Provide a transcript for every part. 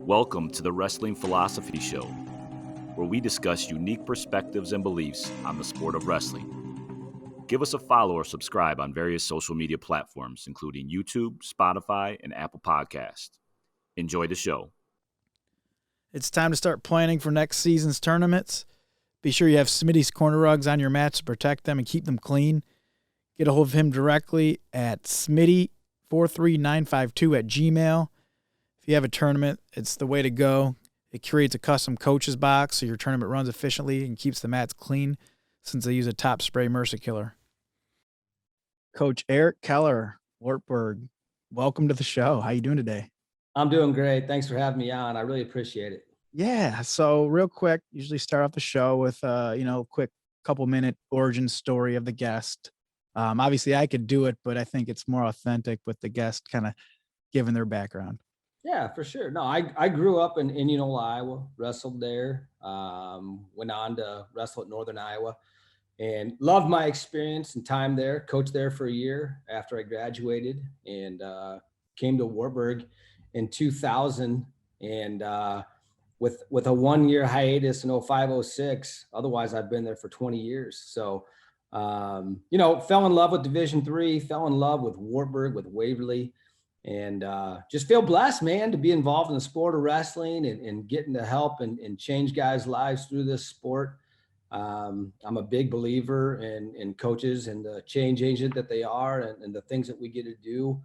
Welcome to the Wrestling Philosophy Show, where we discuss unique perspectives and beliefs on the sport of wrestling. Give us a follow or subscribe on various social media platforms, including YouTube, Spotify, and Apple Podcasts. Enjoy the show. It's time to start planning for next season's tournaments. Be sure you have Smitty's corner rugs on your mats to protect them and keep them clean. Get a hold of him directly at smitty43952@gmail.com. If you have a tournament, it's the way to go. It creates a custom coach's box so your tournament runs efficiently and keeps the mats clean since they use a top spray MRSA killer. Coach Eric Keller-Wartburg, welcome to the show. How you doing today? I'm doing great. Thanks for having me on. I really appreciate it. Yeah. So real quick, usually start off the show with quick couple-minute origin story of the guest. Obviously I could do it, but I think it's more authentic with the guest kind of giving their background. Yeah, for sure. No, I grew up in Indianola, Iowa, wrestled there, went on to wrestle at Northern Iowa, and loved my experience and time there. Coached there for a year after I graduated, and came to Wartburg in 2000, and with a 1-year hiatus in 05-06. Otherwise, I've been there for 20 years. So, fell in love with Division III, fell in love with Wartburg, with Waverly. And just feel blessed, man, to be involved in the sport of wrestling and getting to help and change guys' lives through this sport. I'm a big believer in coaches and the change agent that they are and the things that we get to do.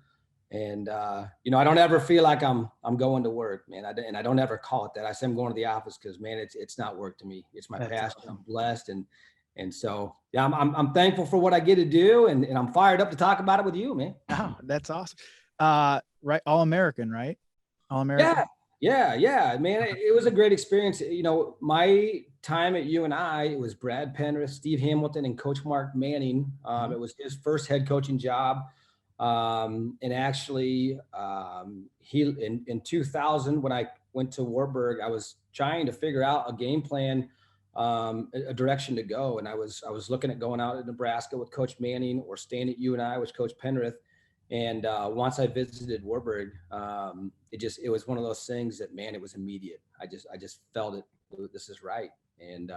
And, I don't ever feel like I'm going to work, man. I don't ever call it that. I say I'm going to the office because, man, it's not work to me. It's my passion. Awesome. I'm blessed. And so, yeah, I'm thankful for what I get to do. And I'm fired up to talk about it with you, man. Oh, that's awesome. Right. All-American, right? All-American. Yeah. Man, it was a great experience. My time at UNI, it was Brad Penrith, Steve Hamilton, and Coach Mark Manning. It was his first head coaching job. And actually, he in 2000, when I went to Wartburg, I was trying to figure out a game plan, a direction to go. And I was looking at going out to Nebraska with Coach Manning or staying at UNI with Coach Penrith. And once I visited Wartburg, it was one of those things that, man, it was immediate. I just felt it. This is right. And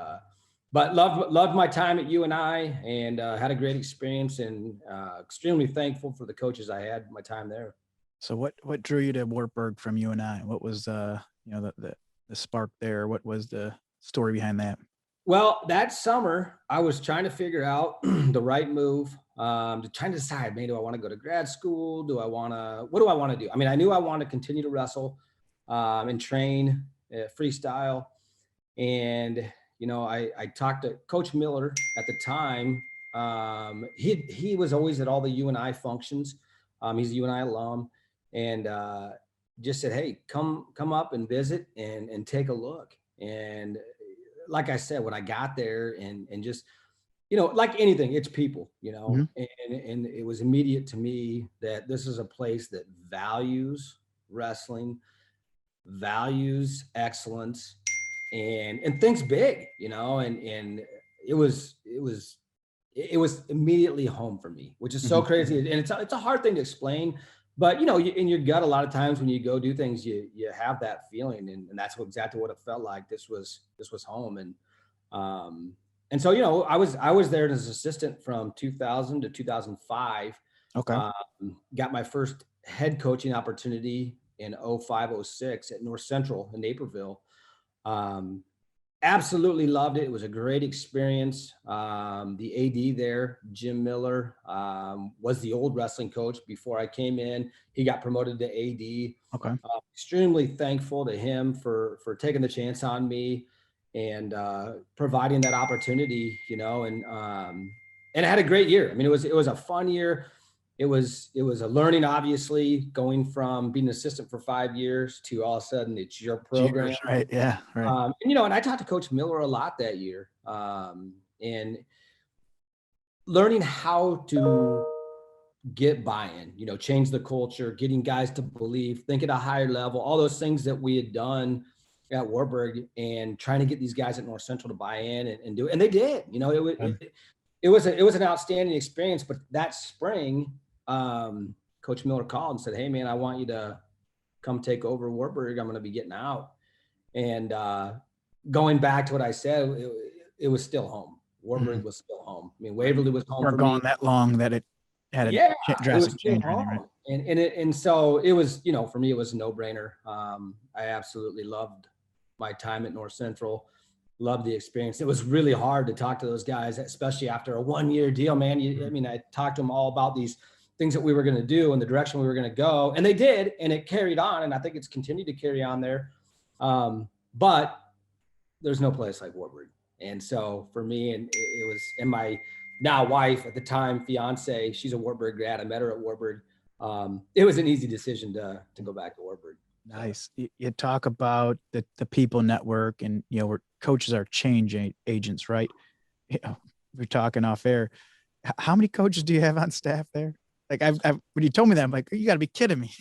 but loved my time at UNI and had a great experience and extremely thankful for the coaches I had my time there. So what drew you to Wartburg from UNI? What was the spark there? What was the story behind that? Well, that summer I was trying to figure out the right move. To trying to decide, man, do I want to go to grad school? What do I want to do? I mean, I knew I wanted to continue to wrestle and train freestyle. And, I talked to Coach Miller at the time. He was always at all the UNI functions. He's a UNI alum, and just said, hey, come up and visit and take a look. And like I said, when I got there and just, like anything, it's people, mm-hmm. and it was immediate to me that this is a place that values wrestling, values excellence, and thinks big, and it was immediately home for me, which is so crazy. And it's a hard thing to explain, but in your gut, a lot of times when you go do things, you have that feeling, and that's exactly what it felt like. This was home. And so, I was there as an assistant from 2000 to 2005. Okay. Got my first head coaching opportunity in 05-06 at North Central in Naperville. Absolutely loved it. It was a great experience. The AD there, Jim Miller, was the old wrestling coach before I came in. He got promoted to AD. Okay. Extremely thankful to him for taking the chance on me and providing that opportunity, and I had a great year. I mean, it was a fun year. It was a learning, obviously, going from being an assistant for 5 years to all of a sudden it's your program. Cheers, right. Yeah. Right. And I talked to Coach Miller a lot that year, and learning how to get buy-in, change the culture, getting guys to believe, think at a higher level, all those things that we had done at Wartburg, and trying to get these guys at North Central to buy in and do it. And they did. It was an outstanding experience. But that spring, Coach Miller called and said, hey, man, I want you to come take over Wartburg, I'm going to be getting out. And going back to what I said, it was still home. Wartburg was still home. I mean, Waverly was home Weren't for me. gone that long that it had a Yeah, it drastic was still change. home. Right? And so it was, you know, for me, it was a no-brainer. I absolutely loved my time at North Central. Loved the experience. It was really hard to talk to those guys, especially after a 1-year deal, man. I mean, I talked to them all about these things that we were going to do and the direction we were going to go, and they did, and it carried on, and I think it's continued to carry on there. But there's no place like Wartburg. And so for me, and it was, and my now wife at the time, fiance, she's a Wartburg grad. I met her at Wartburg. It was an easy decision to go back to Wartburg. Nice. You talk about the people network, and where coaches are change agents, right? We're talking off air. How many coaches do you have on staff there? Like when you told me that, I'm like, you got to be kidding me.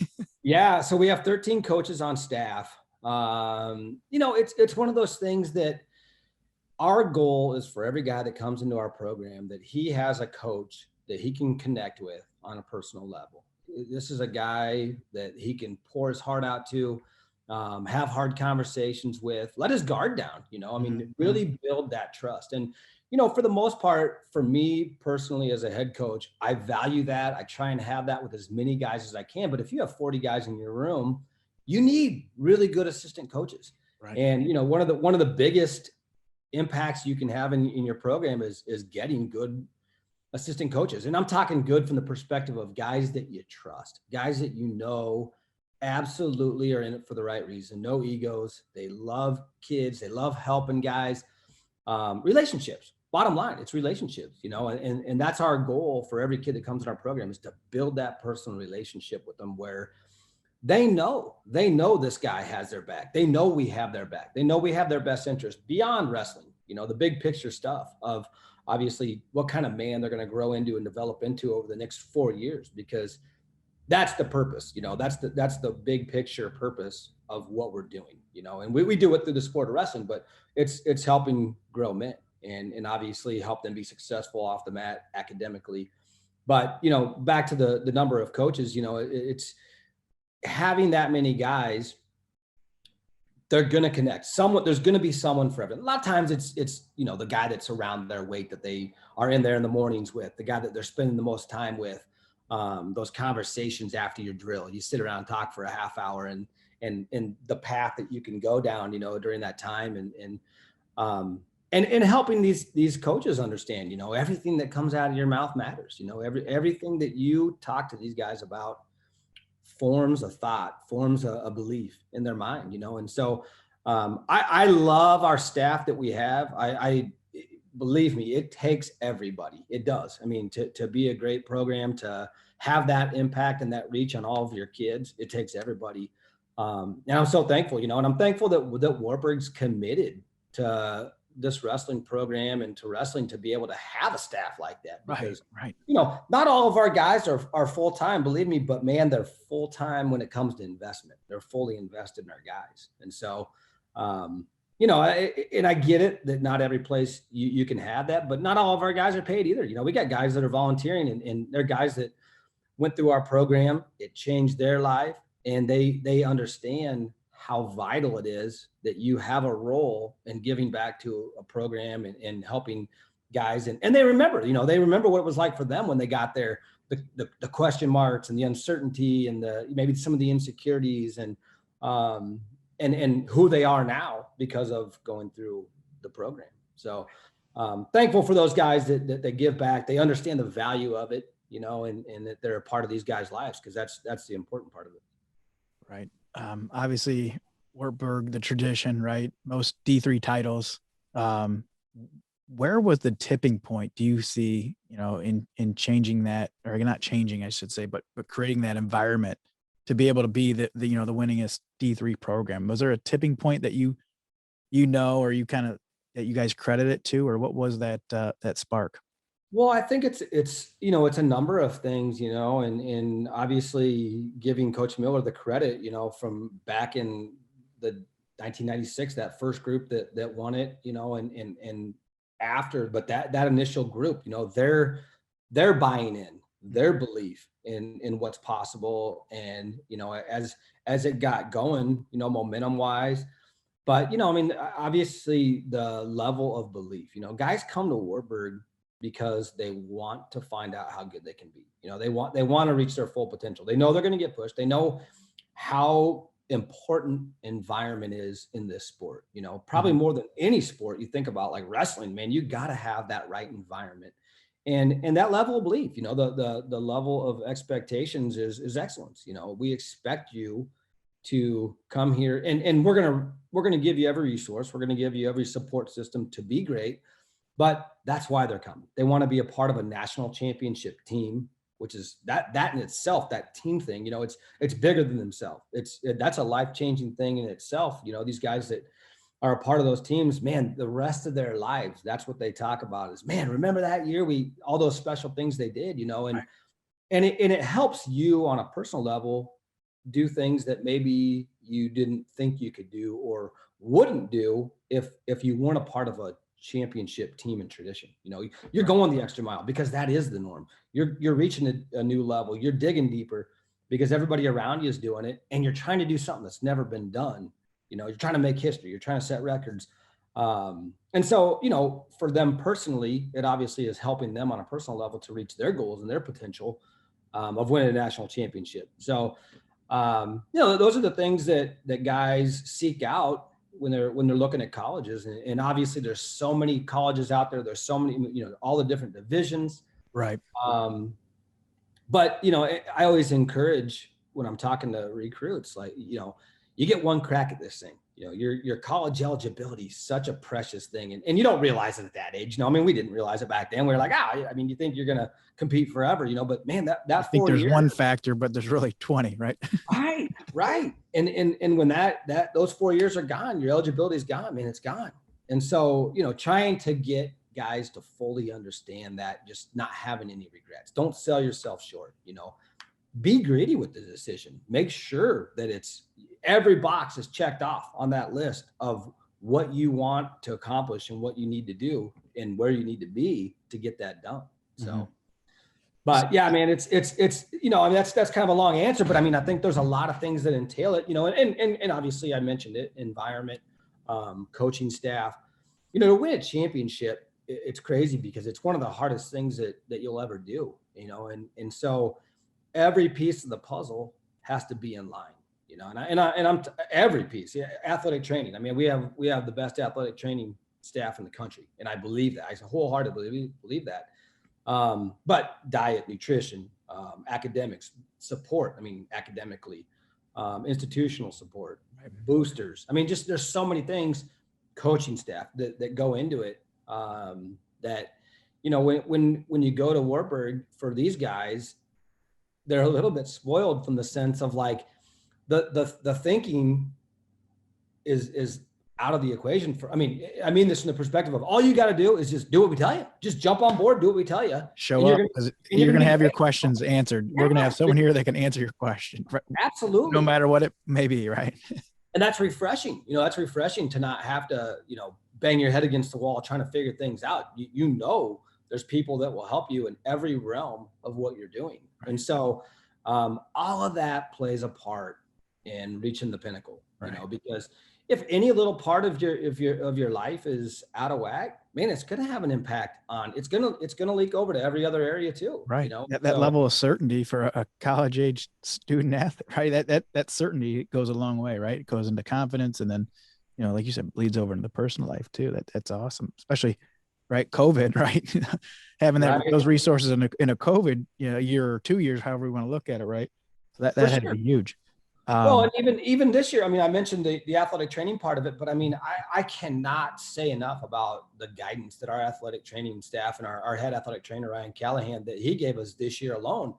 Yeah. So we have 13 coaches on staff. It's one of those things that our goal is for every guy that comes into our program that he has a coach that he can connect with on a personal level. This is a guy that he can pour his heart out to, have hard conversations with, let his guard down, really build that trust. And, for the most part, for me personally, as a head coach, I value that. I try and have that with as many guys as I can. But if you have 40 guys in your room, you need really good assistant coaches. Right. And, one of the biggest impacts you can have in your program is getting good assistant coaches. And I'm talking good from the perspective of guys that you trust, guys that absolutely are in it for the right reason. No egos. They love kids. They love helping guys. Relationships. Bottom line, it's relationships, and that's our goal for every kid that comes in our program, is to build that personal relationship with them where they know this guy has their back. They know we have their back. They know we have their best interest beyond wrestling, the big picture stuff of obviously what kind of man they're going to grow into and develop into over the next 4 years, because that's the purpose, that's the big picture purpose of what we're doing, and we do it through the sport of wrestling, but it's helping grow men and obviously help them be successful off the mat academically. But, back to the number of coaches, it's having that many guys. They're going to connect. There's going to be someone for everyone. A lot of times it's the guy that's around their weight that they are in there in the mornings with, the guy that they're spending the most time with, those conversations after your drill. You sit around and talk for a half hour and the path that you can go down, during that time and helping these coaches understand, everything that comes out of your mouth matters. Everything that you talk to these guys about forms a thought, forms a belief in their mind, and so I love our staff that we have. I believe me, it takes everybody. It does. I mean, to be a great program, to have that impact and that reach on all of your kids, it takes everybody. And I'm so thankful, and I'm thankful that Wartburg's committed to this wrestling program and to wrestling to be able to have a staff like that, because right. Not all of our guys are full-time, believe me, but man, they're full-time when it comes to investment. They're fully invested in our guys. And so, and I get it that not every place you can have that, but not all of our guys are paid either. We got guys that are volunteering and they're guys that went through our program. It changed their life, and they understand how vital it is that you have a role in giving back to a program and helping guys. And they remember, they remember what it was like for them when they got there, the question marks and the uncertainty and maybe some of the insecurities and who they are now because of going through the program. So thankful for those guys that they give back. They understand the value of it, and that they're a part of these guys' lives, because that's the important part of it. Right. Obviously Wartburg, the tradition, right? Most D3 titles. Where was the tipping point, do you see, in changing that, or not changing, I should say, but creating that environment to be able to be the winningest D3 program? Was there a tipping point that you or you kind of, that you guys credit it to, or what was that spark? Well, I think it's a number of things, and obviously giving Coach Miller the credit, from back in the 1996, that first group that won it, and after, but that initial group, they're buying in, their belief in what's possible. And, as it got going, momentum wise, but, I mean, obviously the level of belief, guys come to Wartburg because they want to find out how good they can be. They want to reach their full potential. They know they're going to get pushed. They know how important environment is in this sport, probably more than any sport you think about, like wrestling, man, you got to have that right environment. And that level of belief, the level of expectations is excellence. We expect you to come here, and we're going to give you every resource. We're going to give you every support system to be great. But that's why they're coming. They want to be a part of a national championship team, which is that in itself, that team thing, it's bigger than themselves. That's a life-changing thing in itself. These guys that are a part of those teams, man, the rest of their lives, that's what they talk about is, man, remember that year all those special things they did, and it helps you on a personal level do things that maybe you didn't think you could do or wouldn't do if you weren't a part of a championship team and tradition. You're going the extra mile because that is the norm. You're reaching a new level. You're digging deeper because everybody around you is doing it, and you're trying to do something that's never been done. You're trying to make history. You're trying to set records. And so, for them personally, it obviously is helping them on a personal level to reach their goals and their potential of winning a national championship. So, those are the things that guys seek out when they're looking at colleges. And obviously there's so many colleges out there. There's so many, all the different divisions. Right. But, I always encourage when I'm talking to recruits, like, you get one crack at this thing. Your college eligibility is such a precious thing. And you don't realize it at that age. I mean, we didn't realize it back then. We were like, you think you're going to compete forever, but man, that I think there's one factor, but there's really 20, right? Right. And when those 4 years are gone, your eligibility is gone, man, it's gone. And so, trying to get guys to fully understand that, just not having any regrets. Don't sell yourself short, be greedy with the decision. Make sure that every box is checked off on that list of what you want to accomplish and what you need to do and where you need to be to get that done. So, but yeah, man, it's that's kind of a long answer, but I mean, I think there's a lot of things that entail it, and obviously I mentioned it, environment, coaching staff, to win a championship. It's crazy because it's one of the hardest things that you'll ever do, and so every piece of the puzzle has to be in line. And I'm every piece, athletic training. I mean, we have the best athletic training staff in the country, and I believe that. I wholeheartedly believe that. But diet, nutrition, academics, support. I mean, academically, institutional support, boosters. I mean, just there's so many things, coaching staff that go into it. That when you go to Wartburg for these guys, they're a little bit spoiled from the sense of like, the thinking is out of the equation I mean this from the perspective of all you got to do is just do what we tell you. Just jump on board, do what we tell you. Show up. You're going to have your questions answered. We're going to have someone here that can answer your question. Absolutely. No matter what it may be, right? And that's refreshing. That's refreshing to not have to, bang your head against the wall trying to figure things out. There's people that will help you in every realm of what you're doing. Right. And so all of that plays a part in reaching the pinnacle, right. Because if any little part of your life is out of whack, man, it's going to have an impact on, it's going to leak over to every other area too. Right. That level of certainty for a college age student athlete, right? That certainty goes a long way, right? It goes into confidence. And then, like you said, bleeds over into the personal life too. That's awesome. Especially, right. COVID, right. Having those resources in a COVID, a year or 2 years, however we want to look at it. Right. So that had to be huge. Well, and even this year, I mean, I mentioned the athletic training part of it, but I mean, I cannot say enough about the guidance that our athletic training staff and our head athletic trainer, Ryan Callahan, that he gave us this year alone.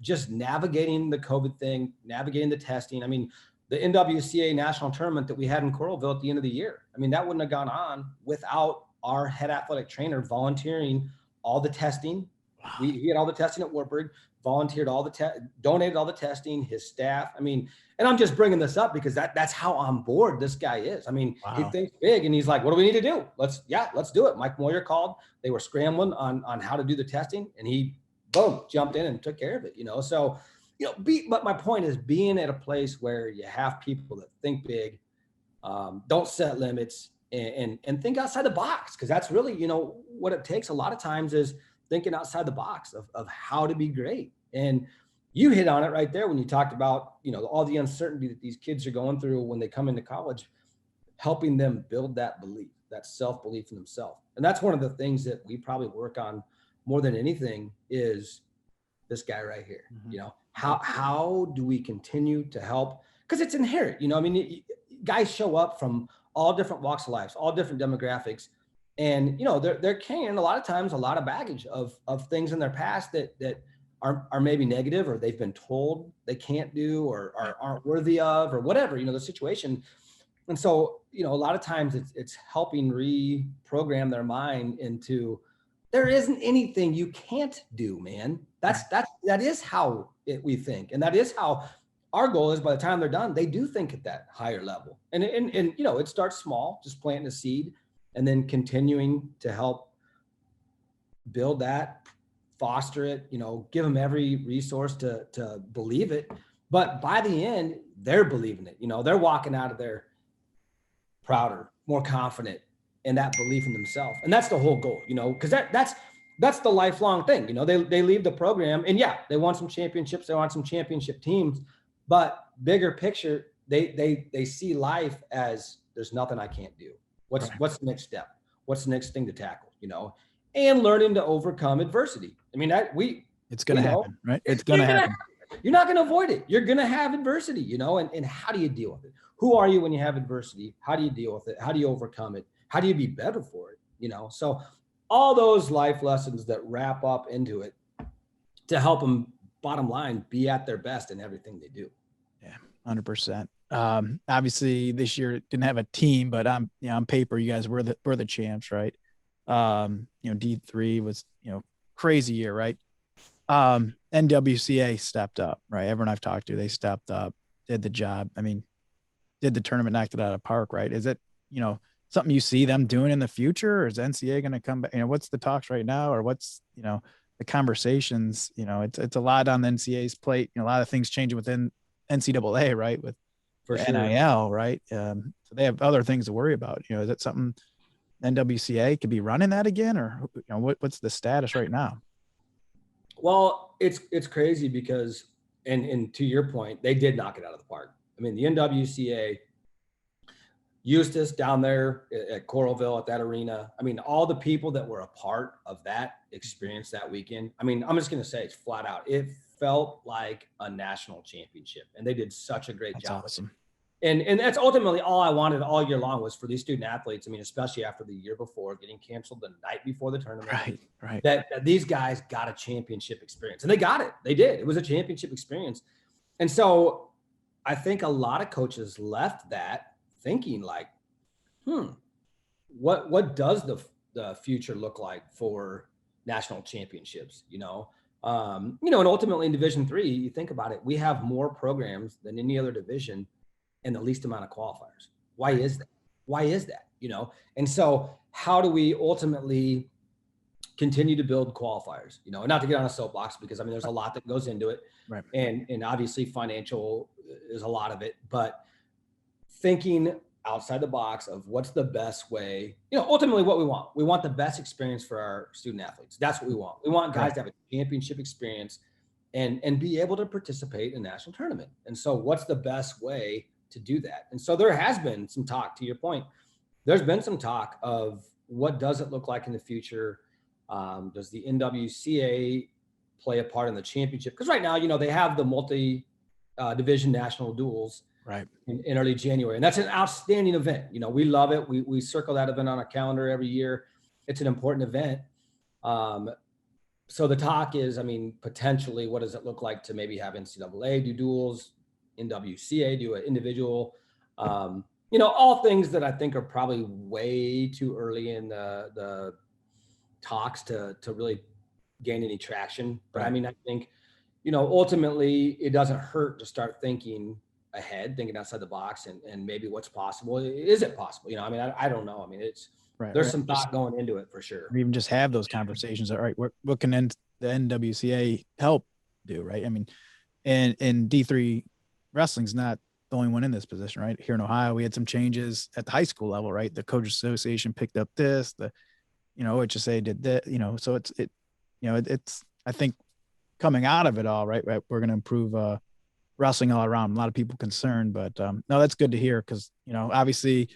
Just navigating the COVID thing, navigating the testing. I mean, the NWCA national tournament that we had in Coralville at the end of the year. I mean, that wouldn't have gone on without our head athletic trainer volunteering all the testing. Wow. He had all the testing at Wartburg, volunteered donated all the testing, his staff. I mean, and I'm just bringing this up because that's how on board this guy is. I mean, He thinks big and he's like, what do we need to do? Let's do it. Mike Moyer called. They were scrambling on how to do the testing, and he boom, jumped in and took care of it, So, but my point is being at a place where you have people that think big, don't set limits, and think outside the box. Cause that's really, what it takes a lot of times is thinking outside the box of how to be great. And you hit on it right there when you talked about, all the uncertainty that these kids are going through when they come into college, helping them build that belief, that self-belief in themselves. And that's one of the things that we probably work on more than anything is this guy right here. Mm-hmm. How do we continue to help? Because it's inherent, guys show up from all different walks of life, all different demographics. And, they're carrying a lot of times a lot of baggage of things in their past that are maybe negative, or they've been told they can't do, or aren't worthy of, or whatever, the situation. And so, a lot of times it's helping reprogram their mind into, there isn't anything you can't do, man. That is how we think. And that is how our goal is, by the time they're done, they do think at that higher level. And it starts small, just planting a seed, and then continuing to help build that, foster it, give them every resource to believe it. But by the end, they're believing it. They're walking out of there prouder, more confident in that belief in themselves. And that's the whole goal, because that's the lifelong thing. They leave the program, and yeah, they want some championships, they want some championship teams, but bigger picture, they see life as, there's nothing I can't do. What's the next step? What's the next thing to tackle? And learning to overcome adversity. I mean, it's going to happen, right? It's going to happen. You're not going to avoid it. You're going to have adversity, and how do you deal with it? Who are you when you have adversity? How do you deal with it? How do you overcome it? How do you be better for it? So all those life lessons that wrap up into it to help them, bottom line, be at their best in everything they do. Yeah, 100%. Obviously this year didn't have a team, but on paper, you guys were the champs, right? D3 was, crazy year, right? NWCA stepped up, right? Everyone I've talked to, they stepped up, did the job. I mean, did the tournament, knocked it out of the park, right? Is it, something you see them doing in the future, or is NCAA going to come back? What's the talks right now, or what's, the conversations? It's a lot on the NCAA's plate. A lot of things changing within NCAA, right? With for sure. NIL, right? So they have other things to worry about. Is that something NWCA could be running that again, or what's the status right now? Well, it's crazy because, and to your point, they did knock it out of the park. I mean, the NWCA, Eustis down there at Coralville at that arena. I mean, all the people that were a part of that experience that weekend. I mean, I'm just going to say it's flat out. It felt like a national championship, and they did such a great job. Awesome. And that's ultimately all I wanted all year long, was for these student athletes. I mean, especially after the year before, getting canceled the night before the tournament, right. That these guys got a championship experience, and they got it. They did. It was a championship experience. And so I think a lot of coaches left that thinking like, what does the future look like for national championships? And ultimately in Division III, you think about it, we have more programs than any other division and the least amount of qualifiers. Why is that? And so how do we ultimately continue to build qualifiers? Not to get on a soapbox, because I mean, there's a lot that goes into it, right? And obviously financial is a lot of it, but thinking outside the box of what's the best way, ultimately what we want the best experience for our student athletes. That's what we want. We want guys to have a championship experience and be able to participate in a national tournament. And so what's the best way to do that? And so there has been some talk, to your point, there's been some talk of what does it look like in the future? Does the NWCA play a part in the championship? Because right now, they have the multi-division national duels right in early January. And that's an outstanding event. We love it. We circle that event on our calendar every year. It's an important event. So the talk is, I mean, potentially, what does it look like to maybe have NCAA do duels, NWCA do an individual, all things that I think are probably way too early in the talks to really gain any traction. But I mean, I think, ultimately it doesn't hurt to start thinking ahead, thinking outside the box and maybe what's possible. Is it possible? I mean, I don't know. I mean, there's some thought going into it for sure. Or even just have those conversations. All right, what can the NWCA help do, right? I mean, and D3 wrestling's not the only one in this position, right? Here in Ohio, we had some changes at the high school level, right? The Coaches Association picked up this, the, OHSA did that, so it's, I think coming out of it all, right, we're going to improve wrestling all around. A lot of people concerned, but no, that's good to hear because, obviously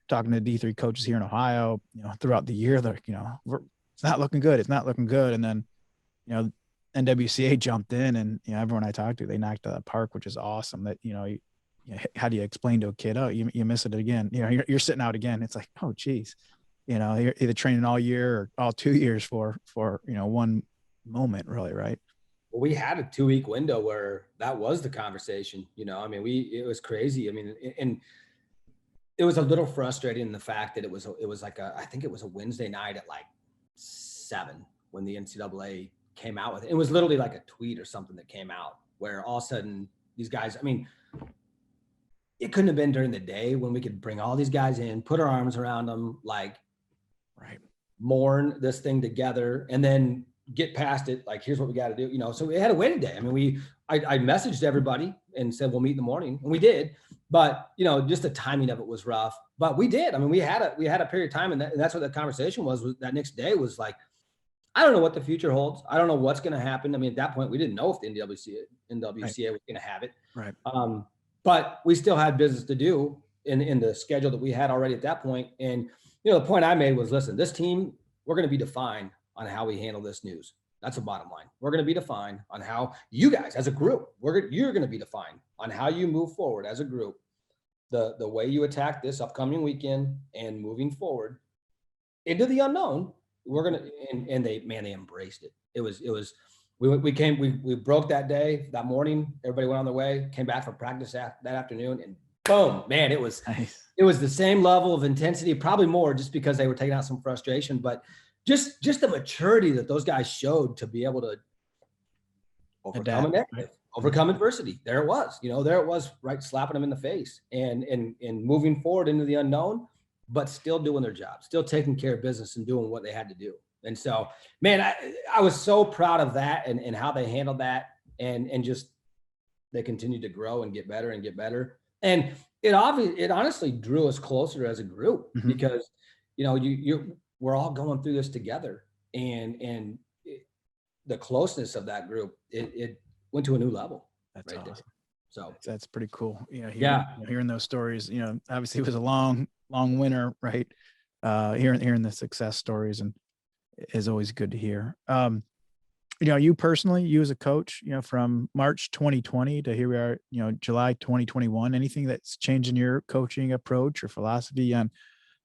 talking to D3 coaches here in Ohio, throughout the year, they're, it's not looking good. It's not looking good. And then, NWCA jumped in and, everyone I talked to, they knocked out the park, which is awesome. That, how do you explain to a kid, oh, you miss it again? You're sitting out again. It's like, oh, geez, you're either training all year or all 2 years for, one moment, really, right? Well, we had a 2-week window where that was the conversation, it was crazy. I mean, and it was a little frustrating in the fact that it was like I think it was a Wednesday night at like 7 when the NCAA came out with it. It was literally like a tweet or something that came out where all of a sudden these guys, I mean, it couldn't have been during the day when we could bring all these guys in, put our arms around them, like, right, mourn this thing together, and then get past it. Like, here's what we got to do. So we had to wait a day. I mean, I messaged everybody and said, we'll meet in the morning, and we did, but just the timing of it was rough, but we did. I mean, we had a period of time, and that's what the conversation was that next day was like, I don't know what the future holds. I don't know what's going to happen. I mean, at that point we didn't know if the NWCA was going to have it. Right. But we still had business to do in the schedule that we had already at that point. And, the point I made was, listen, this team, we're going to be defined on how we handle this news. That's the bottom line. We're going to be defined on how you guys as a group, you're going to be defined on how you move forward as a group, the way you attack this upcoming weekend and moving forward into the unknown. We're going to, and they embraced it. We broke that day, that morning, everybody went on their way, came back from practice that afternoon, and boom, man, it was nice. It was the same level of intensity, probably more just because they were taking out some frustration, but just the maturity that those guys showed to be able to overcome adversity. There it was, right, slapping them in the face and moving forward into the unknown, but still doing their job, still taking care of business and doing what they had to do. And so, man, I was so proud of that and how they handled that and just they continued to grow and get better and get better. And it honestly drew us closer as a group because, we're all going through this together and the closeness of that group, it went to a new level. That's right awesome. there. So that's pretty cool. Hearing those stories, obviously it was a long winter, right? Hearing the success stories and is always good to hear. You personally, you as a coach, from March 2020 to here we are, July 2021, anything that's changed in your coaching approach or philosophy on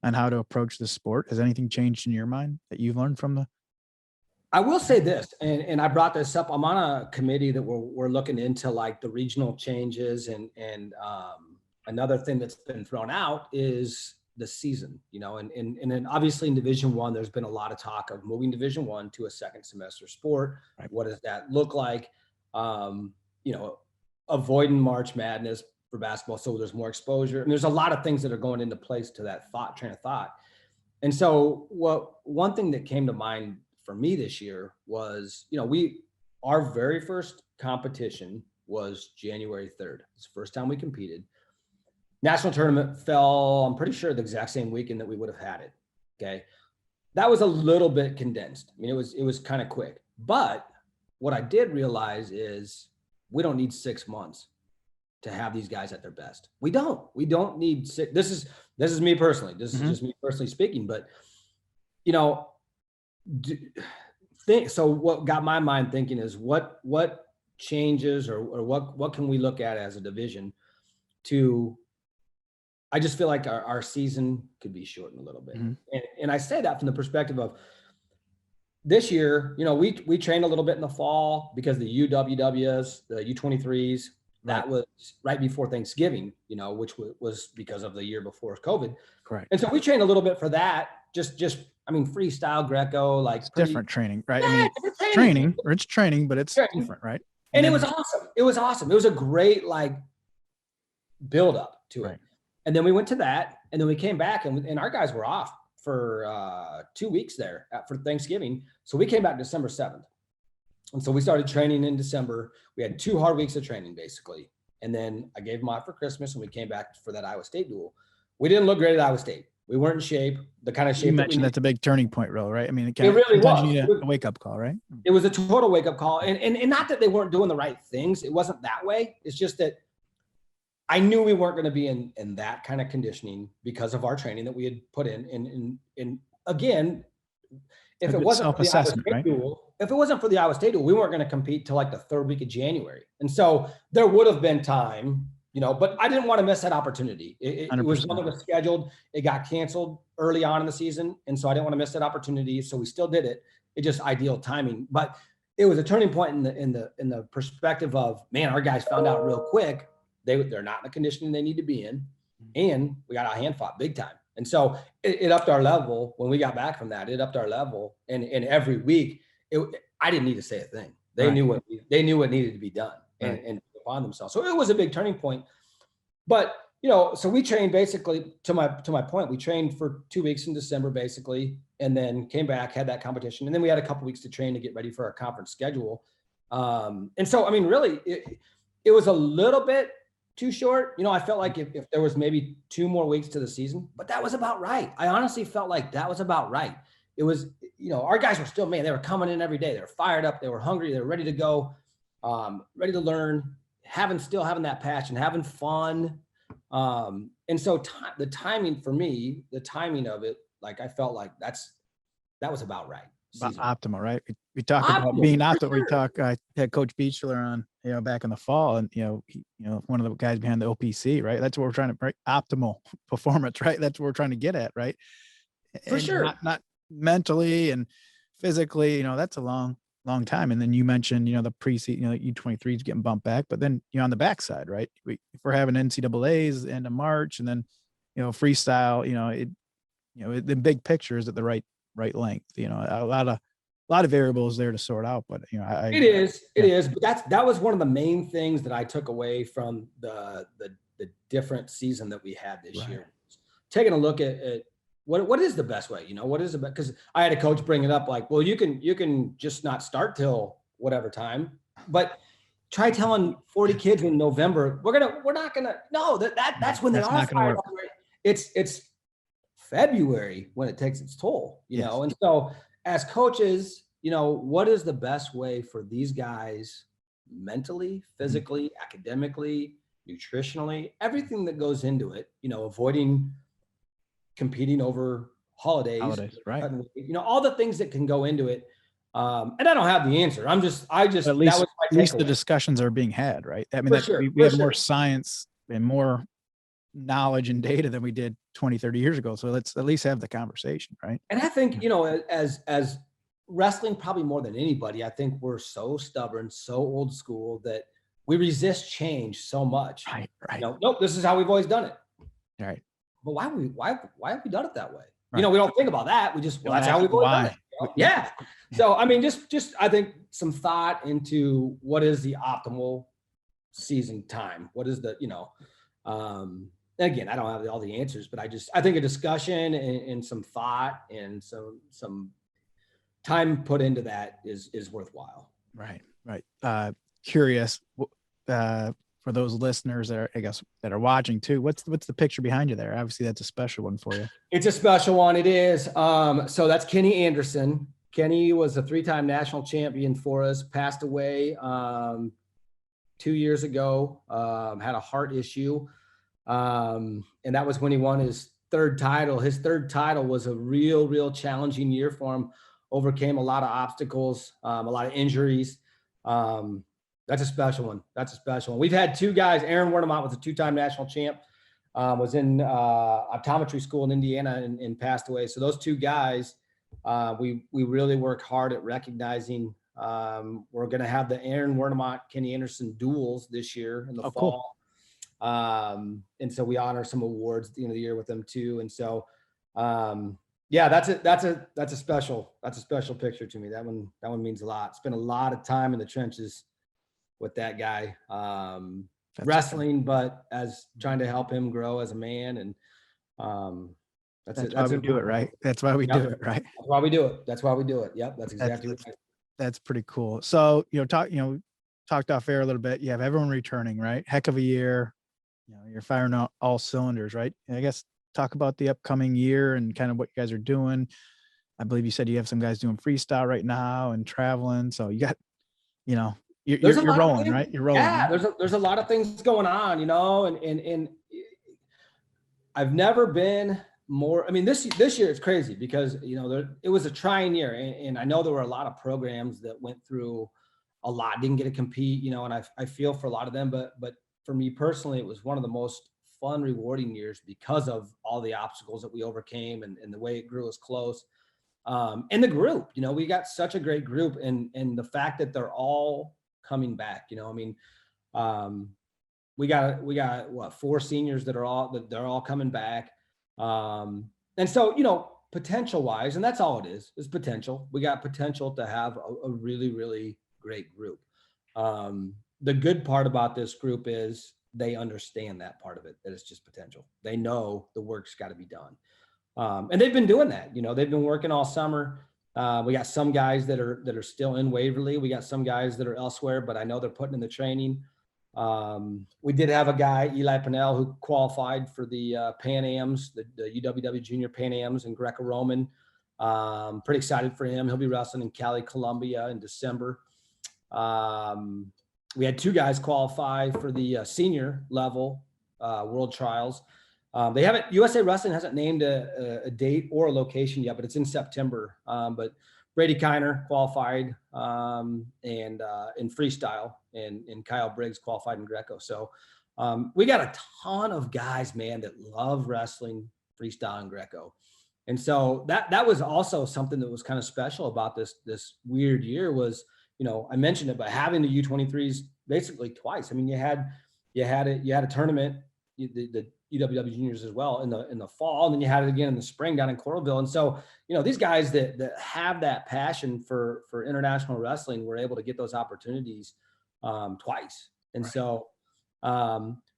how to approach the sport? Has anything changed in your mind that you've learned from the? I will say this, and I brought this up. I'm on a committee that we're looking into like the regional changes and another thing that's been thrown out is the season, and then obviously in Division I, there's been a lot of talk of moving Division I to a second semester sport. Right. What does that look like? Avoiding March Madness for basketball, so there's more exposure. And there's a lot of things that are going into place to that train of thought. And so one thing that came to mind for me this year was, our very first competition was January 3rd. It's the first time we competed. National tournament fell, I'm pretty sure, the exact same weekend that we would have had it. Okay. That was a little bit condensed. I mean, it was kind of quick. But what I did realize is we don't need 6 months to have these guys at their best. We don't need 6. This is me personally. This is just me personally speaking. But, so what got my mind thinking is what changes or what can we look at as a division to, I just feel like our season could be shortened a little bit. And I say that from the perspective of this year, we trained a little bit in the fall because the UWWs, the U23s, that was right before Thanksgiving, which was because of the year before COVID. Correct. And so we trained a little bit for that. Just freestyle Greco, like different training, right? Yeah, I mean, it's training, but it's different, right? And it was awesome. It was awesome. It was a great build up to it. And then we went to that, and then we came back, and our guys were off for 2 weeks there for Thanksgiving. So we came back December 7th. And so we started training in December. We had 2 hard weeks of training basically. And then I gave them off for Christmas and we came back for that Iowa State duel. We didn't look great at Iowa State. We weren't in shape, the kind of shape you mentioned that's a big turning point, really, right? I mean, it really was. You need a wake-up call, right? It was a total wake-up call. And not that they weren't doing the right things. It wasn't that way. It's just that I knew we weren't going to be in that kind of conditioning because of our training that we had put in. And again, if it wasn't for the Iowa State duel, if it wasn't for the Iowa State duel, we weren't going to compete till like the 3rd week of January. And so there would have been time, but I didn't want to miss that opportunity. It was one that was scheduled. It got canceled early on in the season. And so I didn't want to miss that opportunity. So we still did it. It just ideal timing, but it was a turning point in the perspective of, man, our guys found out real quick. They're not in the conditioning they need to be in. And we got our hand fought big time. And so it upped our level when we got back from that. It upped our level. And every week, I didn't need to say a thing. They knew what needed to be done and upon themselves. So it was a big turning point. But so we trained basically to my point. We trained for 2 weeks in December basically, and then came back, had that competition, and then we had a couple weeks to train to get ready for our conference schedule. And so I mean, really, it was a little bit too short. I felt like if there was maybe 2 more weeks to the season, but that was about right. I honestly felt like that was about right. It was, our guys were still, man, they were coming in every day. They were fired up. They were hungry. They were ready to go, ready to learn, having that passion, having fun. And so the timing for me, the timing of it, like I felt like that was about right. Optimal, right? We talk about being optimal. Sure. We talk. I had Coach Beachler on, back in the fall, and one of the guys behind the OPC, right? That's what we're trying to, right? Optimal performance, right? That's what we're trying to get at, right? For sure. Not mentally and physically. That's a long time. And then you mentioned, the preseason, U23 is getting bumped back, but then on the backside, right? If we're having NCAA's end of March, and then freestyle, the big picture is at the right length. A lot of variables there to sort out, but it is. But that was one of the main things that I took away from the different season that we had this year. Taking a look at what is the best way, what is the best? Because I had a coach bring it up like, well, you can just not start till whatever time, but try telling 40 kids in November, we're not gonna. No, that's when they are fired up. It's February when it takes its toll, know? And so as coaches, what is the best way for these guys mentally, physically, academically, nutritionally, everything that goes into it, avoiding competing over holidays, right? All the things that can go into it. And I don't have the answer. At least that was at least the discussions are being had, right? I mean, we have more science and more knowledge and data than we did 20, 30 years ago. So let's at least have the conversation, right? And I think, as wrestling, probably more than anybody, I think we're so stubborn, so old school that we resist change so much. Right. Nope, this is how we've always done it. Right. But why have we done it that way? Right. We don't think about that. We just, that's how we've always done it. Yeah. So, I mean, just, I think some thought into what is the optimal season time? What is the, again, I don't have all the answers, but I think a discussion and some thought and some time put into that is worthwhile. Right. Curious, for those listeners that are watching too, what's the picture behind you there? Obviously that's a special one for you. It's a special one. It is. So that's Kenny Anderson. Kenny was a 3-time national champion for us, passed away 2 years ago, had a heart issue. And that was when he won his 3rd title. His 3rd title was a real challenging year for him. Overcame a lot of obstacles, a lot of injuries. That's a special one. We've had 2 guys. Aaron Wernemont was a 2-time national champ, was in optometry school in Indiana and passed away. So those 2 guys, we really work hard at recognizing. We're going to have the Aaron Wernemont, Kenny Anderson duels this year in the fall. Cool. And so we honor some awards at the end of the year with them too. And so, yeah, that's a special picture to me. That one means a lot. Spent a lot of time in the trenches with that guy, wrestling, but as trying to help him grow as a man. And that's why we do it, right? That's why we do it, right? That's why we do it. Yep. That's exactly right. That's pretty cool. So, talked off air a little bit. You have everyone returning, right? Heck of a year. You're firing out all cylinders, right? And I guess talk about the upcoming year and kind of what you guys are doing. I believe you said you have some guys doing freestyle right now and traveling. So you got, you're rolling, right? You're rolling. Yeah, right? there's a lot of things going on, and I've never been more. I mean, this year it's crazy because it was a trying year, and I know there were a lot of programs that went through a lot, didn't get to compete, and I feel for a lot of them, but for me personally, it was one of the most fun, rewarding years because of all the obstacles that we overcame and the way it grew us close. And the group, we got such a great group, and the fact that they're all coming back, we got what, 4 seniors that are all coming back. And so, potential wise, and that's all it is potential. We got potential to have a really, really great group. The good part about this group is they understand that part of it, that it's just potential. They know the work's got to be done. And they've been doing that. They've been working all summer. We got some guys that are still in Waverly. We got some guys that are elsewhere, but I know they're putting in the training. We did have a guy, Eli Pannell, who qualified for the Pan Ams, the UWW Junior Pan Ams in Greco-Roman. Pretty excited for him. He'll be wrestling in Cali, Colombia in December. We had 2 guys qualify for the senior level world trials. USA Wrestling hasn't named a date or a location yet, but it's in September. But Brady Kiner qualified in freestyle, and Kyle Briggs qualified in Greco. So we got a ton of guys, man, that love wrestling, freestyle, and Greco. And so that was also something that was kind of special about this weird year was, I mentioned it, but having the U23s basically twice. I mean, you had a tournament, the UWW juniors as well in the fall, and then you had it again in the spring down in Coralville. And so, these guys that have that passion for international wrestling were able to get those opportunities twice. And right. So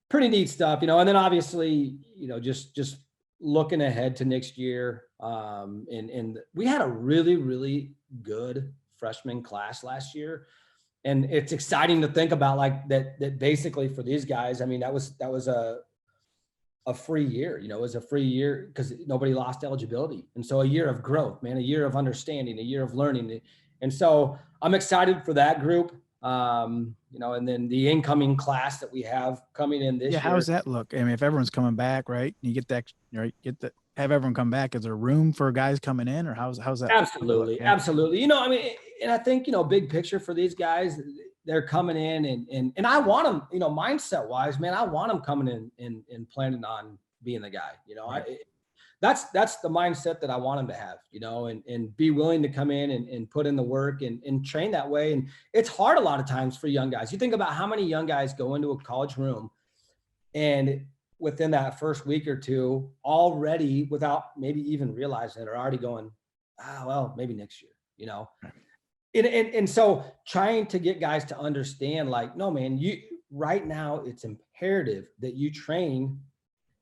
pretty neat stuff, and then obviously, just looking ahead to next year. And we had a really, really good freshman class last year. And it's exciting to think about like that basically for these guys. I mean, that was a free year, it was a free year because nobody lost eligibility. And so a year of growth, man, a year of understanding, a year of learning. And so I'm excited for that group, and then the incoming class that we have coming in this year. How does that look? I mean, if everyone's coming back, right, you get that, right, have everyone come back. Is there room for guys coming in, or how's that? Absolutely. Yeah. Absolutely. I mean, and I think, big picture for these guys, they're coming in and I want them, mindset wise, man, I want them coming in and planning on being the guy, right. That's the mindset that I want them to have, and be willing to come in and put in the work and train that way. And it's hard a lot of times for young guys. You think about how many young guys go into a college room and within that first week or two already, without maybe even realizing it, are already going, well, maybe next year, And so trying to get guys to understand, like, no, man, right now it's imperative that you train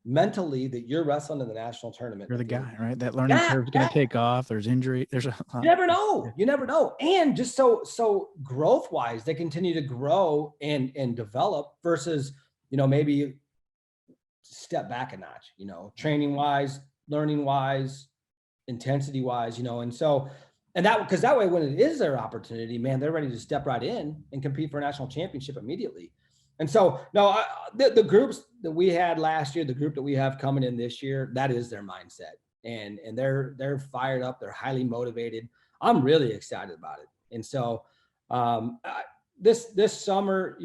mentally that you're wrestling in the national tournament. You're the guy, right? That learning curve is going to take off. There's injury. You never know. You never know. And just so growth wise, they continue to grow and develop versus, maybe step back a notch, training wise, learning wise, intensity wise, and so, and that, because that way, when it is their opportunity, man, they're ready to step right in and compete for a national championship immediately. And so, no, the groups that we had last year, the group that we have coming in this year, that is their mindset, and they're fired up. They're highly motivated. I'm really excited about it. And so, this summer,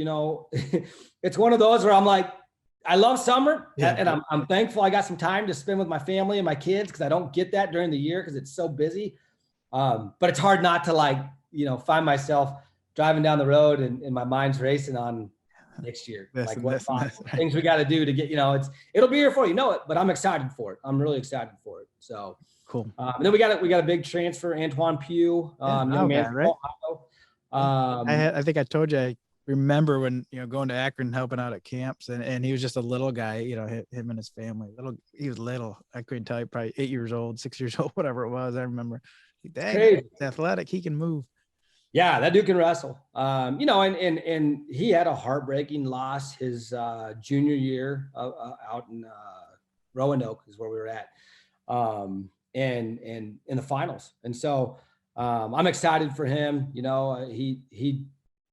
it's one of those where I'm like, I love summer, and I'm thankful I got some time to spend with my family and my kids, because I don't get that during the year because it's so busy. But it's hard not to find myself driving down the road and my mind's racing on next year. What things we got to do to get, it'll be here for you, but I'm excited for it. I'm really excited for it. So cool. And then we got a big transfer, Antoine Pew, young man from Ohio. I think I told you, I remember when, going to Akron, helping out at camps, and he was just a little guy, him and his family, he was little. I couldn't tell you, probably 8 years old, 6 years old, whatever it was. I remember. Dang, he's athletic. He can move. Yeah, that dude can wrestle. You know, and he had a heartbreaking loss his junior year out in Roanoke is where we were at, and in the finals. And so I'm excited for him. You know, he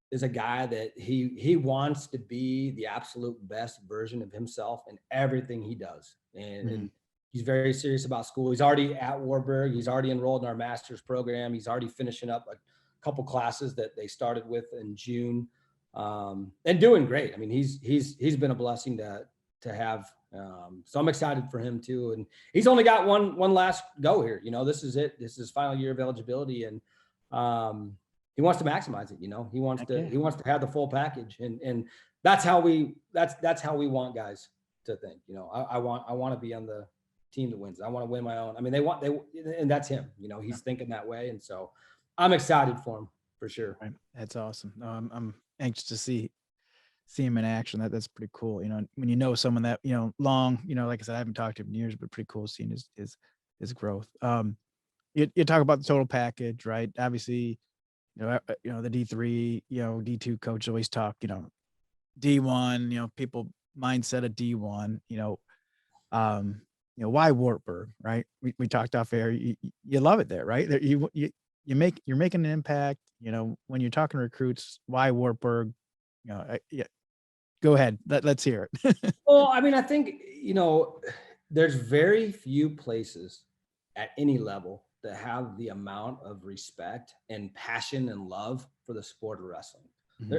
is a guy that he wants to be the absolute best version of himself in everything he does, and he's very serious about school. He's already at Wartburg. He's already enrolled in our master's program. He's already finishing up a couple classes that they started with in June, and doing great. I mean, he's been a blessing to have. So I'm excited for him too. And he's only got one last go here. You know, this is it. This is his final year of eligibility, and he wants to maximize it. You know, he wants to have the full package, and that's how we want guys to think. You know, I want to be on the team that wins. I want to win my own. I mean, and that's him. You know, he's thinking that way, and so I'm excited for him for sure. Right. That's awesome. No, I'm anxious to see him in action. That's pretty cool. You know, when you know someone that, you know, long, you know, like I said, I haven't talked to him in years, but pretty cool seeing his growth. You talk about the total package, right? Obviously, you know, the D3, you know, D2 coaches always talk, you know, D1, you know, people mindset of D1, you know, why Wartburg, right? We talked off air. You love it there, right? You're making an impact. You know, when you're talking to recruits, why Wartburg? You know, yeah. Go ahead. Let's hear it. Well, I mean, I think, you know, there's very few places at any level that have the amount of respect and passion and love for the sport of wrestling.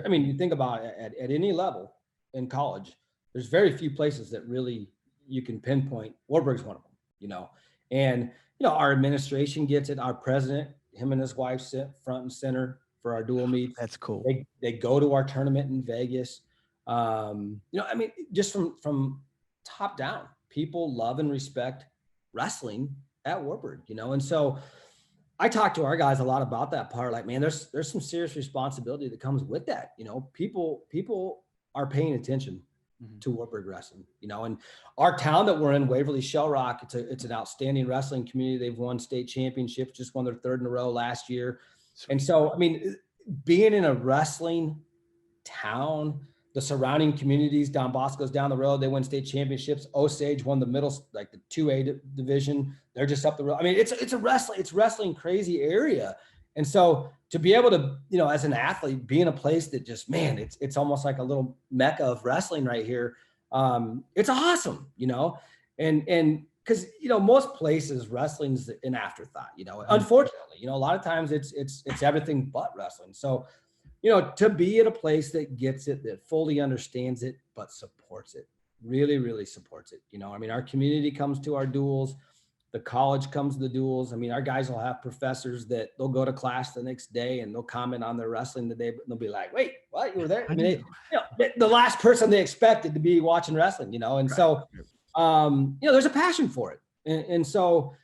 I mean, you think about it, at any level in college, there's very few places that really you can pinpoint. Wartburg's one of them, you know, and, you know, our administration gets it. Our president, him and his wife sit front and center for our dual meets. That's cool. They go to our tournament in Vegas. You know, I mean, just from top down, people love and respect wrestling at Wartburg, you know? And so I talk to our guys a lot about that part. Like, man, there's some serious responsibility that comes with that. You know, people are paying attention to Wartburg wrestling, you know, and our town that we're in, Waverly Shell Rock, it's an outstanding wrestling community. They've won state championships, just won their third in a row last year. And so, I mean, being in a wrestling town, the surrounding communities, Don Bosco's down the road, they win state championships. Osage won the middle, like the 2A division. They're just up the road. I mean, it's wrestling crazy area. And so to be able to, you know, as an athlete, be in a place that just, man, it's almost like a little mecca of wrestling right here. It's awesome, you know, and because, you know, most places wrestling's an afterthought, you know, unfortunately, you know, a lot of times it's everything but wrestling. So, you know, to be at a place that gets it, that fully understands it, but supports it, really, really supports it. You know, I mean, our community comes to our duels, the college comes to the duels. I mean, our guys will have professors that they'll go to class the next day and they'll comment on their wrestling the day, but they'll be like, wait, what, you were there? I mean, you know, the last person they expected to be watching wrestling, you know? And so, you know, there's a passion for it. And so,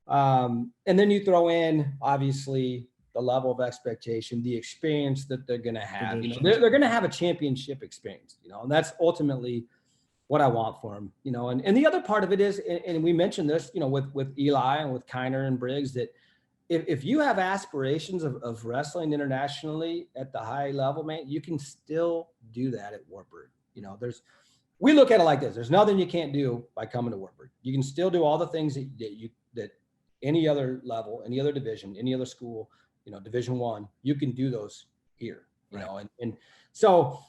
and then you throw in, obviously, the level of expectation, the experience that they're going to have, you know, they're going to have a championship experience, you know, and that's ultimately what I want for them, you know, and the other part of it is, and we mentioned this, you know, with Eli and with Kiner and Briggs, that if you have aspirations of wrestling internationally at the high level, man, you can still do that at Wartburg. You know, we look at it like this. There's nothing you can't do by coming to Wartburg. You can still do all the things that any other level, any other division, any other school, you know, Division I, you can do those here, you know, and so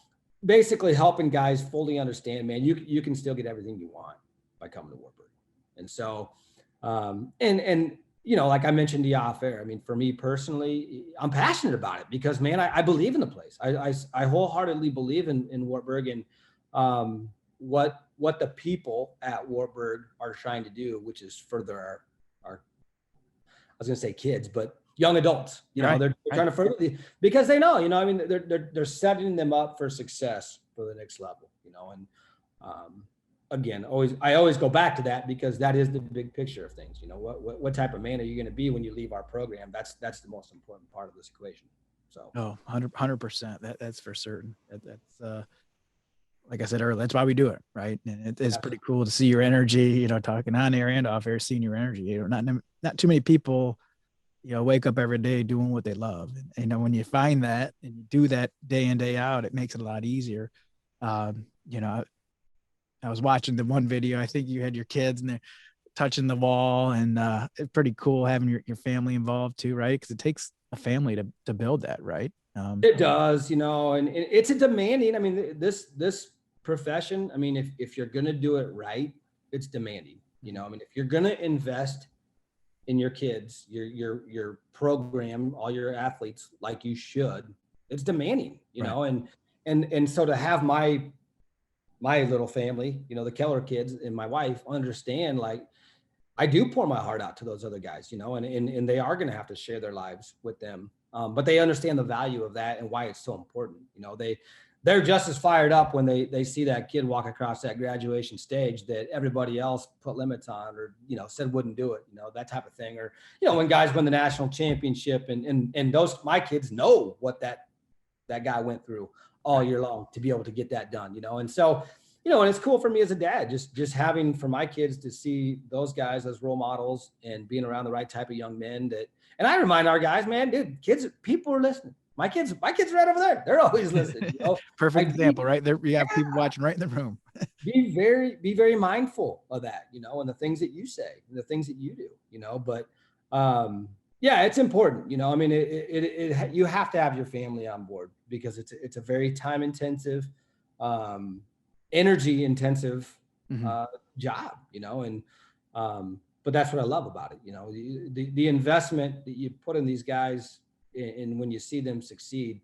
basically helping guys fully understand, man, you can still get everything you want by coming to Wartburg. And so, and, you know, like I mentioned to you off air, I mean, for me personally, I'm passionate about it because, man, I believe in the place. I wholeheartedly believe in Wartburg and what the people at Wartburg are trying to do, which is further our I was going to say kids, but young adults, you know, they're trying to further because they know, you know, I mean, they're setting them up for success for the next level, you know, and again, I always go back to that because that is the big picture of things. You know, what type of man are you going to be when you leave our program? That's the most important part of this equation. So, 100%. That's for certain. That's like I said earlier, that's why we do it, right? And it's pretty cool to see your energy, you know, talking on air and off air, seeing your energy. You know, not too many people, wake up every day doing what they love. And when you find that and you do that day in, day out, it makes it a lot easier. I was watching the one video. I think you had your kids and they're touching the wall, and it's pretty cool having your family involved too, right? Because it takes a family to build that, right? It does, and it's a demanding. I mean, this profession. I mean, if you're gonna do it right, it's demanding. I mean, if you're gonna invest in your kids, your program, all your athletes, like you should, it's demanding. And so to have my little family, the Keller kids and my wife understand, like, I do pour my heart out to those other guys, and they are going to have to share their lives with them. But they understand the value of that and why it's so important. They're just as fired up when they see that kid walk across that graduation stage that everybody else put limits on, or, said wouldn't do it, that type of thing. Or, when guys win the national championship and my kids know what that guy went through all year long to be able to get that done, and so, and it's cool for me as a dad, just having for my kids to see those guys as role models and being around the right type of young men and I remind our guys, man, dude, people are listening. My kids are right over there. They're always listening. Perfect example, right there. You have people watching right in the room. be very mindful of that, and the things that you say and the things that you do, but yeah, it's important. I mean, you have to have your family on board because it's a very time intensive, energy intensive job, and but that's what I love about it. The investment that you put in these guys and when you see them succeed.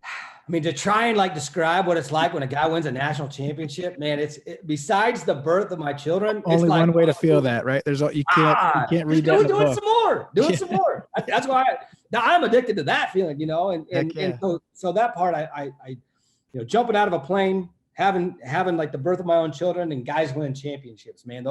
I mean, to try and describe what it's like when a guy wins a national championship, man, besides the birth of my children, only it's one way to feel that, right? You can't read that. Do it some more. Do it some more. That's why I'm addicted to that feeling, and so that part, I jumping out of a plane, having like the birth of my own children and guys winning championships, man,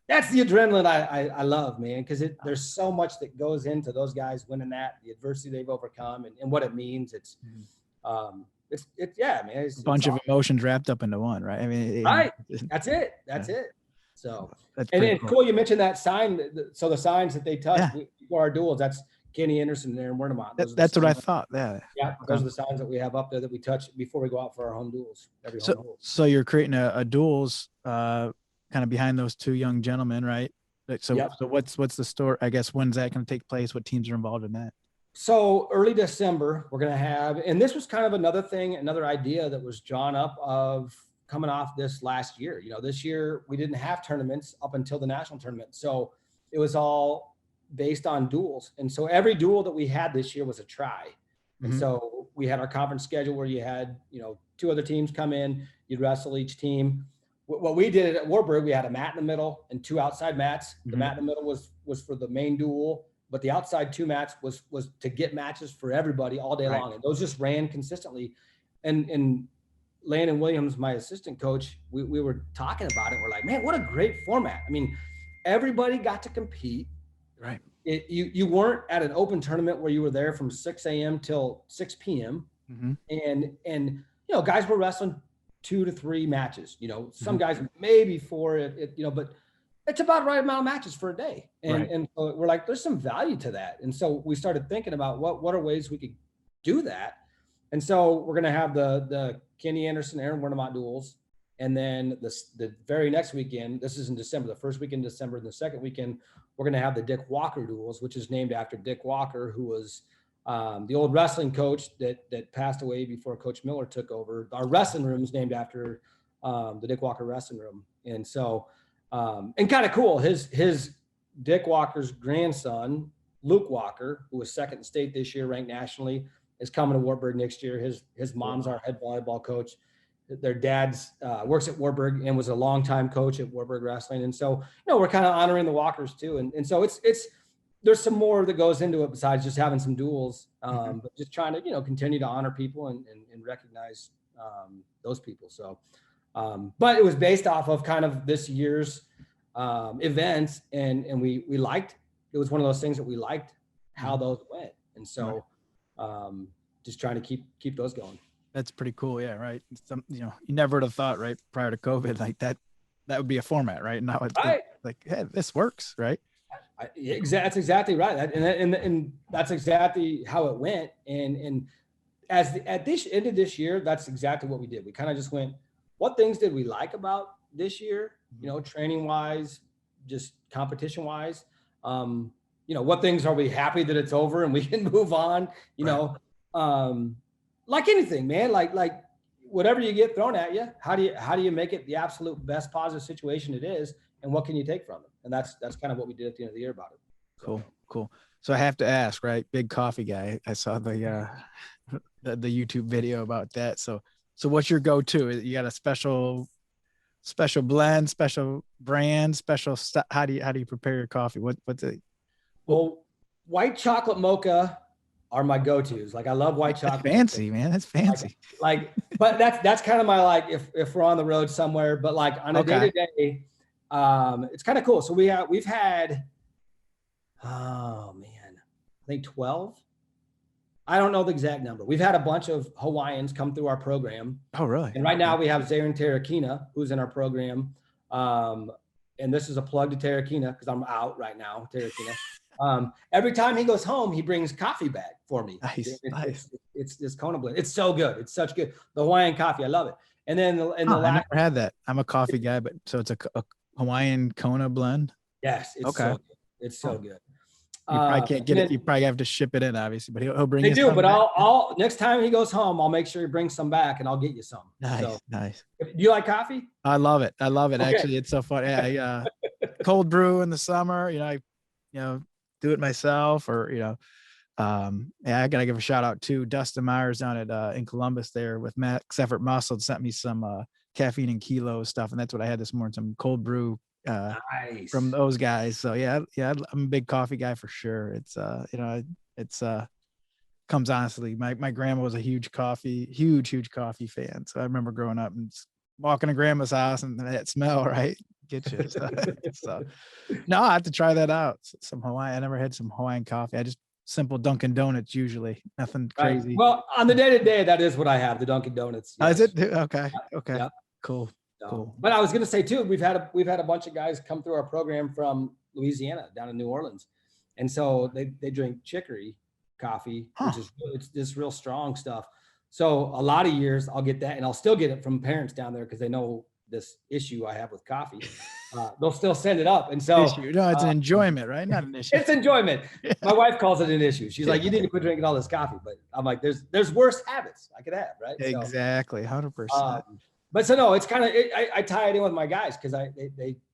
that's the adrenaline I love, man, because there's so much that goes into those guys winning that, the adversity they've overcome and what it means. It's man, it's a bunch of awesome. Emotions wrapped up into one, right? I mean, right. That's it. So, and cool. You mentioned that sign. So the signs that they touch for our duels, that's Kenny Anderson and Aaron Wernemont. That's what I thought. Yeah. Those are the signs that we have up there that we touch before we go out for our home duels. So you're creating a duels, kind of behind those two young gentlemen, right? So what's the story? I guess when's that going to take place? What teams are involved in that? So early December, we're going to have, and this was kind of another idea that was drawn up of coming off this last year. This year we didn't have tournaments up until the national tournament. So it was all based on duels. And so every duel that we had this year was a try. And so we had our conference schedule where you had, two other teams come in, you'd wrestle each team. What we did at Wartburg, we had a mat in the middle and two outside mats. The mat in the middle was for the main duel, but the outside two mats was to get matches for everybody all day long. And those just ran consistently. And Landon Williams, my assistant coach, we were talking about it. We're like, man, what a great format. I mean, everybody got to compete. Right. You weren't at an open tournament where you were there from 6 a.m. till 6 p.m. And guys were wrestling 2 to 3 matches, some guys maybe 4, but it's about the right amount of matches for a day. And so we're like, there's some value to that. And so we started thinking about what are ways we could do that. And so we're going to have the Kenny Anderson, Aaron Wernemont duels. And then the very next weekend, this is in December, the first weekend in December, and the second weekend, we're going to have the Dick Walker duels, which is named after Dick Walker, who was the old wrestling coach that passed away before Coach Miller took over. Our wrestling room is named after the Dick Walker wrestling room. And so, and kind of cool, his Dick Walker's grandson, Luke Walker, who was second in state this year, ranked nationally, is coming to Wartburg next year. His mom's our head volleyball coach. Their dad's works at Wartburg and was a longtime coach at Wartburg Wrestling. And so, we're kind of honoring the Walkers too. And so it's there's some more that goes into it besides just having some duels, but just trying to, continue to honor people and recognize those people. So, but it was based off of kind of this year's events, and we liked, it was one of those things that we liked how those went. And so just trying to keep those going. That's pretty cool. Yeah. Right. You never would have thought, right, prior to COVID, like that would be a format, right? Now it's like, hey, this works, right? That's exactly right. And that's exactly how it went. And at this end of this year, that's exactly what we did. We kind of just went, what things did we like about this year, training wise, just competition wise? What things are we happy that it's over and we can move on, like anything, man, like whatever you get thrown at you, how do you make it the absolute best positive situation it is? And what can you take from it? And that's kind of what we did at the end of the year about it. So. Cool. So I have to ask, right? Big coffee guy. I saw the YouTube video about that. So what's your go-to? You got a special blend, special brand, special stuff? How do you prepare your coffee? What's it? Well, white chocolate mocha are my go-tos. Like I love white chocolate. That's fancy, man. That's fancy. But that's kind of my, like, if we're on the road somewhere, but like on a day-to-day, it's kind of cool. So we've had, oh man, I think 12. I don't know the exact number. We've had a bunch of Hawaiians come through our program. Oh, really? And right now we have Zarin Terakina, who's in our program. And this is a plug to Terakina because I'm out right now, Terakina. Every time he goes home, he brings coffee back for me. Nice. It's this Kona blend. It's so good. It's such good. The Hawaiian coffee. I love it. And then I never had that. I'm a coffee guy, but so it's a Hawaiian Kona blend. Yes. It's so good. It's so good. You probably can't get it. You probably have to ship it in, obviously, but he'll bring. They do, but I'll next time he goes home, I'll make sure he brings some back, and I'll get you some. Nice. Do you like coffee? I love it. Okay. Actually, it's so fun. Yeah, cold brew in the summer. I do it myself, or I gotta give a shout out to Dustin Myers down at in Columbus there with Max Effort Muscle, sent me some caffeine and kilos stuff, and that's what I had this morning. Some cold brew. Nice. From those guys. So yeah, I'm a big coffee guy for sure. It's comes honestly. My grandma was a huge coffee fan. So I remember growing up and walking to grandma's house and that smell, right? Get you. So no, I have to try that out. Some Hawaiian. I never had some Hawaiian coffee. I just simple Dunkin' Donuts usually. Nothing crazy. Right. Well, on the day-to-day, that is what I have, the Dunkin' Donuts. Yes. Is it? Okay. Yeah. Cool. Cool. But I was going to say too, we've had a bunch of guys come through our program from Louisiana down in New Orleans. And so they drink chicory coffee, which is, it's this real strong stuff. So a lot of years I'll get that, and I'll still get it from parents down there because they know this issue I have with coffee. They'll still send it up. And so it's an enjoyment, right? Not an issue. It's enjoyment. My wife calls it an issue. She's like, you need to quit drinking all this coffee. But I'm like, there's worse habits I could have, right? Exactly. 100%. But so no, it's kind of, I tie it in with my guys because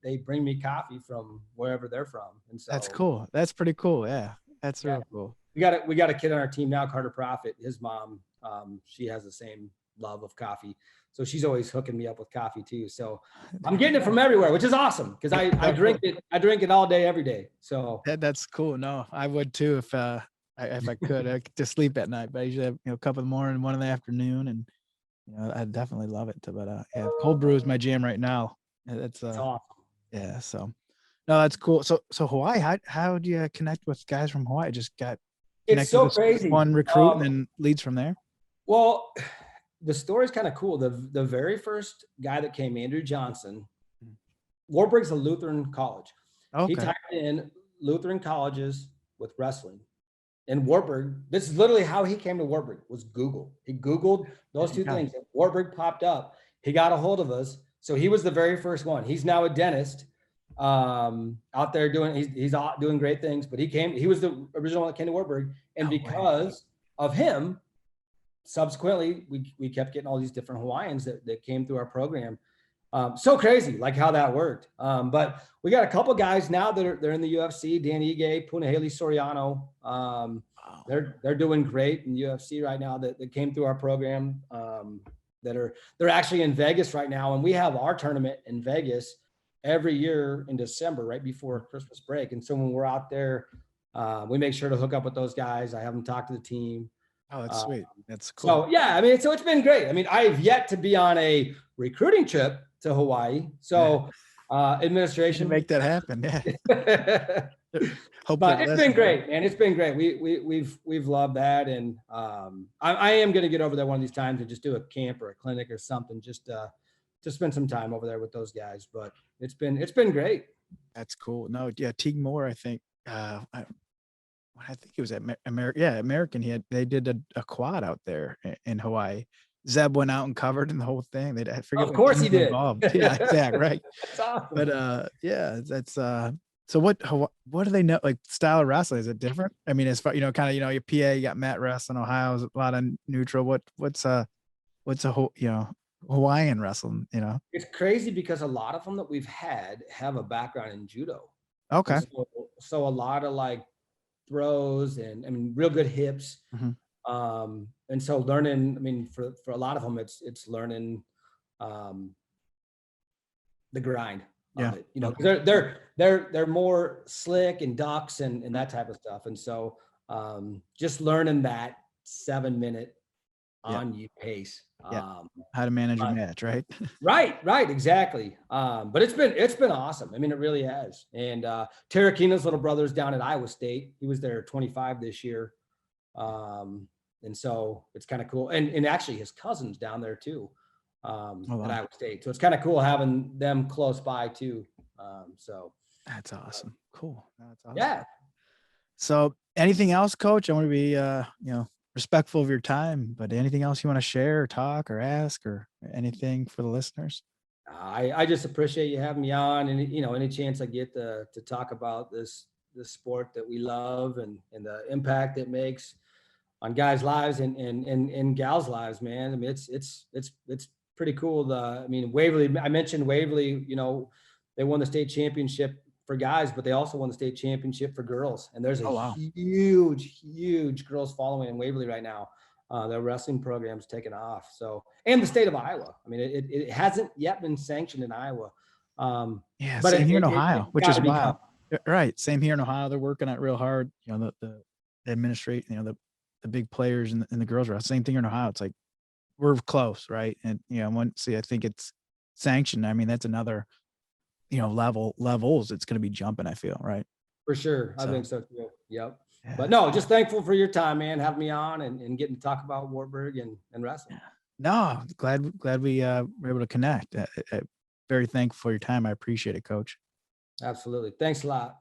they bring me coffee from wherever they're from. And so that's cool. That's pretty cool. Yeah. That's real cool. We got a kid on our team now, Carter Profit. His mom, she has the same love of coffee. So she's always hooking me up with coffee too. So I'm getting it from everywhere, which is awesome because I drink it. I drink it all day, every day. So that's cool. No, I would too if I could. I could just sleep at night, but I usually have a cup in the morning, one in the afternoon, and I definitely love it. But cold brew is my jam right now. That's awesome. Yeah. So no, that's cool. So Hawaii, how do you connect with guys from Hawaii? Just got it's so crazy. One recruit and then leads from there. Well, the story's kind of cool. The very first guy that came, Andrew Johnson, Wartburg's a Lutheran college. Okay. He typed in Lutheran colleges with wrestling. And Wartburg, this is literally how he came to Wartburg, was Google. He Googled those two things. And Wartburg popped up. He got a hold of us. So he was the very first one. He's now a dentist out there he's doing great things, but he was the original one that came to Wartburg. And because of him, subsequently, we kept getting all these different Hawaiians that came through our program. So crazy, like how that worked. But we got a couple guys now they're in the UFC. Dan Ige, Punahele Soriano. They're doing great in the UFC right now. That came through our program. They're actually in Vegas right now, and we have our tournament in Vegas every year in December, right before Christmas break. And so when we're out there, we make sure to hook up with those guys. I have them talk to the team. Oh, that's sweet. That's cool. So yeah, I mean, so it's been great. I mean, I've yet to be on a recruiting trip to Hawaii. So administration make that happen. Yeah. But it's been great, man. It's been great. We've loved that. And I am going to get over there one of these times and just do a camp or a clinic or something, just spend some time over there with those guys. But it's been great. That's cool. No, yeah, Teague Moore, I think. I think it was at American. They did a quad out there in Hawaii. Zeb went out and covered in the whole thing. I forget. Of course he did. Involved. Yeah, exactly. Right. That's awesome. But yeah, that's so what do they know? Like style of wrestling, is it different? I mean, as far, you know, kind of, you know, your PA, you got Matt wrestling, Ohio's a lot of neutral. What's a whole, you know, Hawaiian wrestling, you know? It's crazy because a lot of them that we've had have a background in judo. Okay. So a lot of like throws and, I mean, real good hips. Mm-hmm. And so learning, I mean, for a lot of them, it's learning the grind of it, you know, because they're more slick and ducks and that type of stuff. And so just learning that 7-minute on you pace. How to manage a match, right? Right, exactly. But it's been awesome. I mean, it really has. And Tarakina's little brother's down at Iowa State. He was there 25 this year. And so it's kind of cool. And actually his cousin's down there too, at Iowa State. So it's kind of cool having them close by too. So that's awesome. Cool. That's awesome. Yeah. So anything else, Coach? I want to be, you know, respectful of your time, but anything else you want to share or talk or ask or anything for the listeners? I just appreciate you having me on, and, you know, any chance I get to talk about this sport that we love and the impact it makes on guys' lives and gals' lives, man. I mean, it's pretty cool. I mean, Waverly, I mentioned Waverly, you know, they won the state championship for guys, but they also won the state championship for girls. And there's a huge girls following in Waverly right now. Their wrestling program's taken off. So, and the state of Iowa. I mean, it hasn't yet been sanctioned in Iowa. Yeah, but same here in Ohio, which is wild. become. Right. Same here in Ohio. They're working on it real hard. You know, the administration, you know, the big players in the girls wrestling. Same thing here in Ohio. It's like we're close, right? And you know, I think it's sanctioned. I mean, that's another, you know, levels it's going to be jumping, I feel, right? For sure. I think so too. Yep. Yeah. But no, just thankful for your time, man, having me on and getting to talk about Wartburg and wrestling. No, glad we were able to connect. Very thankful for your time. I appreciate it, Coach. Absolutely. Thanks a lot.